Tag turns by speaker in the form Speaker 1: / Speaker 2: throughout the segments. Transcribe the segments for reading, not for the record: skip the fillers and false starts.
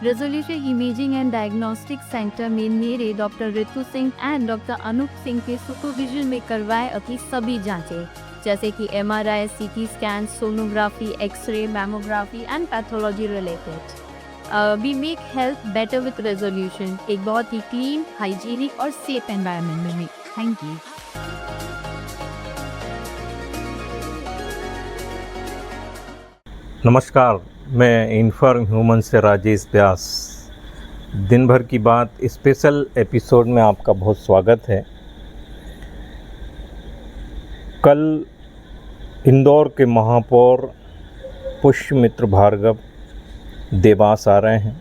Speaker 1: Resolution imaging and diagnostic centre में मेरे doctor Ritu Singh and doctor Anup Singh के सुपरविजन में करवाए अपनी सभी जांचें, जैसे कि MRI, CT scan, sonography, x-ray, mammography and pathology related. We make health better with resolution, एक बहुत ही क्लीन, हाइजीनिक और सेफ एनवायरनमेंट में। Thank you.
Speaker 2: नमस्कार, मैं इन्फॉर्म ह्यूमन से राजेश व्यास। दिन भर की बात स्पेशल एपिसोड में आपका बहुत स्वागत है। कल इंदौर के महापौर पुष्यमित्र भार्गव देवास आ रहे हैं।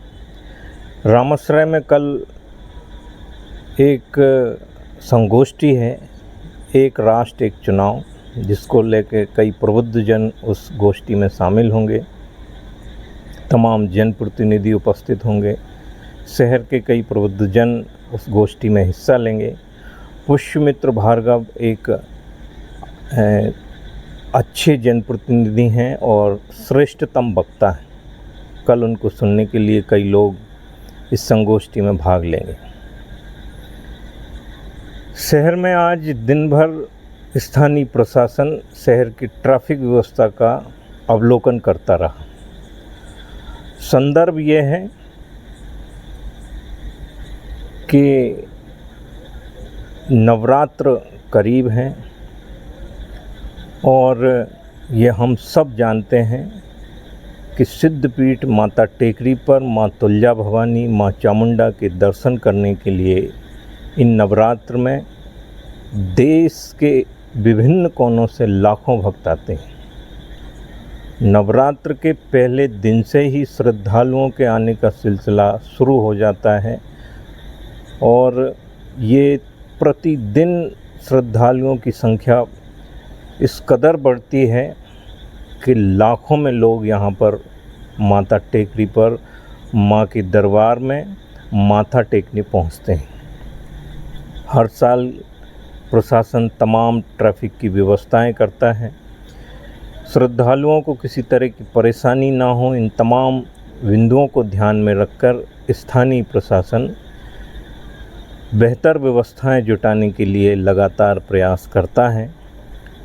Speaker 2: रामसराय में कल एक संगोष्ठी है, एक राष्ट्र एक चुनाव, जिसको लेकर कई प्रबुद्धजन उस गोष्ठी में शामिल होंगे। तमाम जनप्रतिनिधि उपस्थित होंगे। शहर के कई प्रबुद्धजन उस गोष्ठी में हिस्सा लेंगे। पुष्यमित्र भार्गव एक अच्छे जनप्रतिनिधि हैं और श्रेष्ठतम वक्ता हैं। कल उनको सुनने के लिए कई लोग इस संगोष्ठी में भाग लेंगे। शहर में आज दिन भर स्थानीय प्रशासन शहर की ट्रैफिक व्यवस्था का अवलोकन करता रहा। संदर्भ ये है कि नवरात्र करीब हैं और ये हम सब जानते हैं कि सिद्धपीठ माता टेकरी पर माँ तुलजा भवानी, माँ चामुंडा के दर्शन करने के लिए इन नवरात्र में देश के विभिन्न कोनों से लाखों भक्त आते हैं। नवरात्र के पहले दिन से ही श्रद्धालुओं के आने का सिलसिला शुरू हो जाता है और ये प्रतिदिन श्रद्धालुओं की संख्या इस कदर बढ़ती है कि लाखों में लोग यहाँ पर माता टेकरी पर माँ के दरबार में माथा टेकने पहुँचते हैं। हर साल प्रशासन तमाम ट्रैफिक की व्यवस्थाएं करता है। श्रद्धालुओं को किसी तरह की परेशानी ना हो, इन तमाम बिंदुओं को ध्यान में रखकर स्थानीय प्रशासन बेहतर व्यवस्थाएं जुटाने के लिए लगातार प्रयास करता है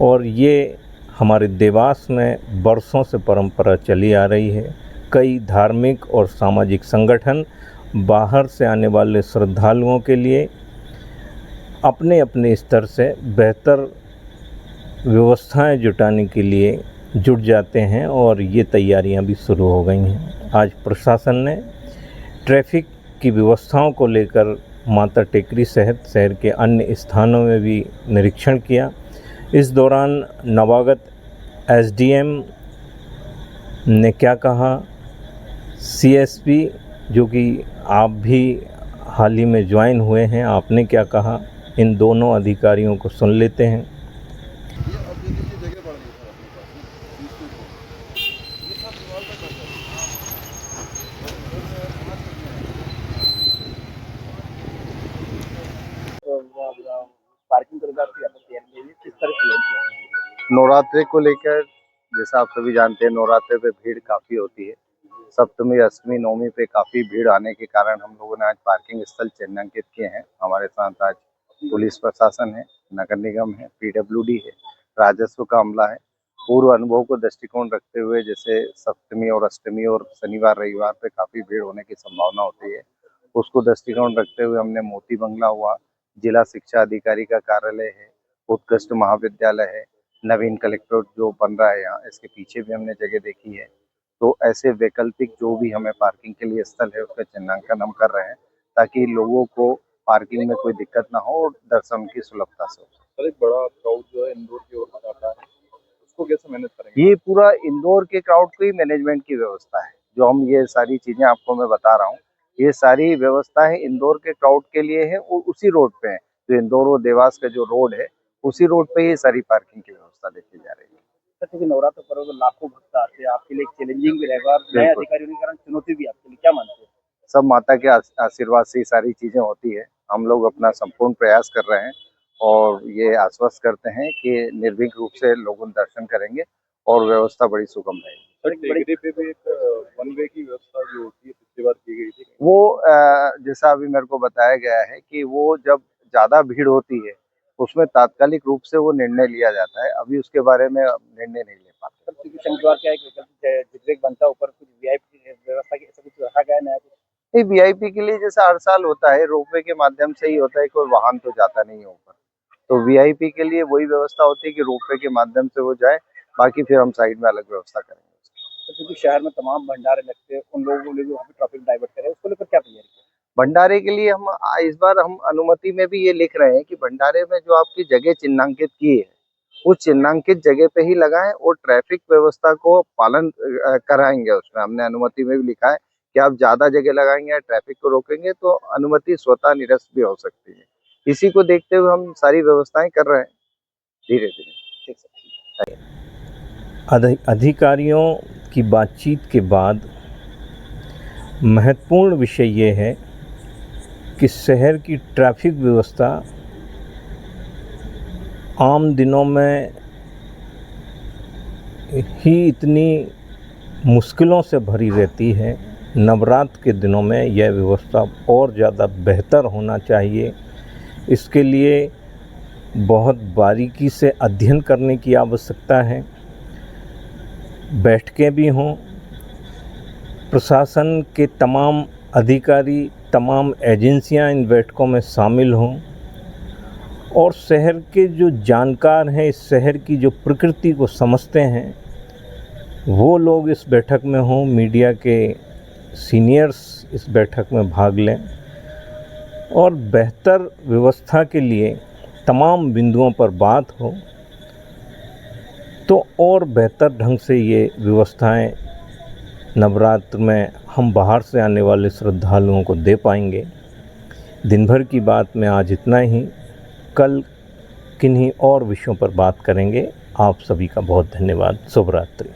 Speaker 2: और ये हमारे देवास में बरसों से परंपरा चली आ रही है। कई धार्मिक और सामाजिक संगठन बाहर से आने वाले श्रद्धालुओं के लिए अपने अपने स्तर से बेहतर व्यवस्थाएं जुटाने के लिए जुट जाते हैं और ये तैयारियां भी शुरू हो गई हैं। आज प्रशासन ने ट्रैफिक की व्यवस्थाओं को लेकर माता टेकरी सहित शहर के अन्य स्थानों में भी निरीक्षण किया। इस दौरान नवागत SDM ने क्या कहा, CSP जो कि आप भी हाल ही में ज्वाइन हुए हैं, आपने क्या कहा, इन दोनों अधिकारियों को सुन लेते हैं।
Speaker 3: नवरात्रि को लेकर जैसा आप सभी जानते हैं, नवरात्रि पे भीड़ काफ़ी होती है। सप्तमी, अष्टमी, नवमी पे काफ़ी भीड़ आने के कारण हम लोगों ने आज पार्किंग स्थल चिन्हांकित किए हैं। हमारे साथ आज पुलिस प्रशासन है, नगर निगम है, PWD है, राजस्व का अमला है। पूर्व अनुभव को दृष्टिकोण रखते हुए जैसे सप्तमी और अष्टमी और शनिवार रविवार पे काफ़ी भीड़ होने की संभावना होती है, उसको दृष्टिकोण रखते हुए हमने मोती बंगला हुआ, जिला शिक्षा अधिकारी का कार्यालय है, उत्कृष्ट महाविद्यालय है, नवीन कलेक्ट्रेट जो बन रहा है यहाँ, इसके पीछे भी हमने जगह देखी है। तो ऐसे वैकल्पिक जो भी हमें पार्किंग के लिए स्थल है उसका चिन्हांकन हम कर रहे हैं ताकि लोगों को पार्किंग में कोई दिक्कत ना हो और दर्शन की सुलभता से हो।
Speaker 4: एक बड़ा क्राउड जो है इंदौर की ओर से आता है, उसको कैसे मैनेज करेंगे?
Speaker 3: ये पूरा इंदौर के क्राउड की मैनेजमेंट की व्यवस्था है। जो हम ये सारी चीजें आपको मैं बता रहा हूँ, ये सारी व्यवस्था है इंदौर के क्राउड के लिए है और उसी रोड पे है। जो इंदौर और देवास का जो रोड है, उसी रोड पे ये सारी पार्किंग की व्यवस्था देखी जा रही है।
Speaker 4: क्योंकि नवरात्र पर्व में लाखों भक्त आते हैं, आपके लिए चैलेंजिंग भी रहेगा और नए अधिकारी होने के कारण चुनौती भी आपके लिए, क्या मानते हैं?
Speaker 3: सब माता के आशीर्वाद से ये सारी चीजें होती है। हम लोग अपना संपूर्ण प्रयास कर रहे हैं और ये आश्वस्त करते हैं कि निर्भीक रूप से लोग दर्शन करेंगे और व्यवस्था बड़ी सुगम रहेगी।
Speaker 5: टेकरी पे भी एक वन वे की व्यवस्था जो होती है पिछली बार की गई थी।
Speaker 3: वो जैसा अभी मेरे को बताया गया है कि वो जब ज़्यादा भीड़ होती है उसमें तात्कालिक रूप से वो निर्णय लिया जाता है। अभी उसके बारे में निर्णय नहीं ले पाते।
Speaker 4: क्योंकि शनिवार क्या है कि जितने बनता ऊपर कुछ वीआईपी व्यवस्था की ऐसा कुछ रखा गया है नया कुछ?
Speaker 3: नहीं, वीआईपी के लिए जैसा हर साल होता है रोपवे के माध्यम से ही होता है, कोई वाहन तो जाता नहीं है ऊपर। तो वीआईपी के लिए वही व्यवस्था होती है कि रोपवे के माध्यम से वो जाए, बाकी फिर हम साइड में अलग व्यवस्था करेंगे।
Speaker 4: तो क्योंकि शहर में तमाम भंडारे लगते हैं, उन लोगों को लेकर वहाँ पे ट्रैफिक डाइवर्ट करें, उसको लेकर क्या तैयारी है?
Speaker 3: भंडारे के लिए हम इस बार हम अनुमति में भी ये लिख रहे हैं कि भंडारे में जो आपकी जगह चिन्हांकित की है उस चिन्हांकित जगह पे ही लगाएं और ट्रैफिक व्यवस्था को पालन कराएंगे। उसमें हमने अनुमति में भी लिखा है कि आप ज्यादा जगह लगाएंगे या ट्रैफिक को रोकेंगे तो अनुमति स्वतः निरस्त भी हो सकती है। इसी को देखते हुए हम सारी व्यवस्थाएं कर रहे हैं धीरे धीरे।
Speaker 4: ठीक है।
Speaker 2: अधिकारियों की बातचीत के बाद महत्वपूर्ण विषय ये है कि शहर की ट्रैफिक व्यवस्था आम दिनों में ही इतनी मुश्किलों से भरी रहती है, नवरात्र के दिनों में यह व्यवस्था और ज़्यादा बेहतर होना चाहिए। इसके लिए बहुत बारीकी से अध्ययन करने की आवश्यकता है, बैठकें भी हों, प्रशासन के तमाम अधिकारी, तमाम एजेंसियां इन बैठकों में शामिल हों और शहर के जो जानकार हैं, इस शहर की जो प्रकृति को समझते हैं, वो लोग इस बैठक में हों। मीडिया के सीनियर्स इस बैठक में भाग लें और बेहतर व्यवस्था के लिए तमाम बिंदुओं पर बात हो तो और बेहतर ढंग से ये व्यवस्थाएं नवरात्र में हम बाहर से आने वाले श्रद्धालुओं को दे पाएंगे। दिन भर की बात में आज इतना ही। कल किन्हीं और विषयों पर बात करेंगे। आप सभी का बहुत धन्यवाद। शुभ रात्रि।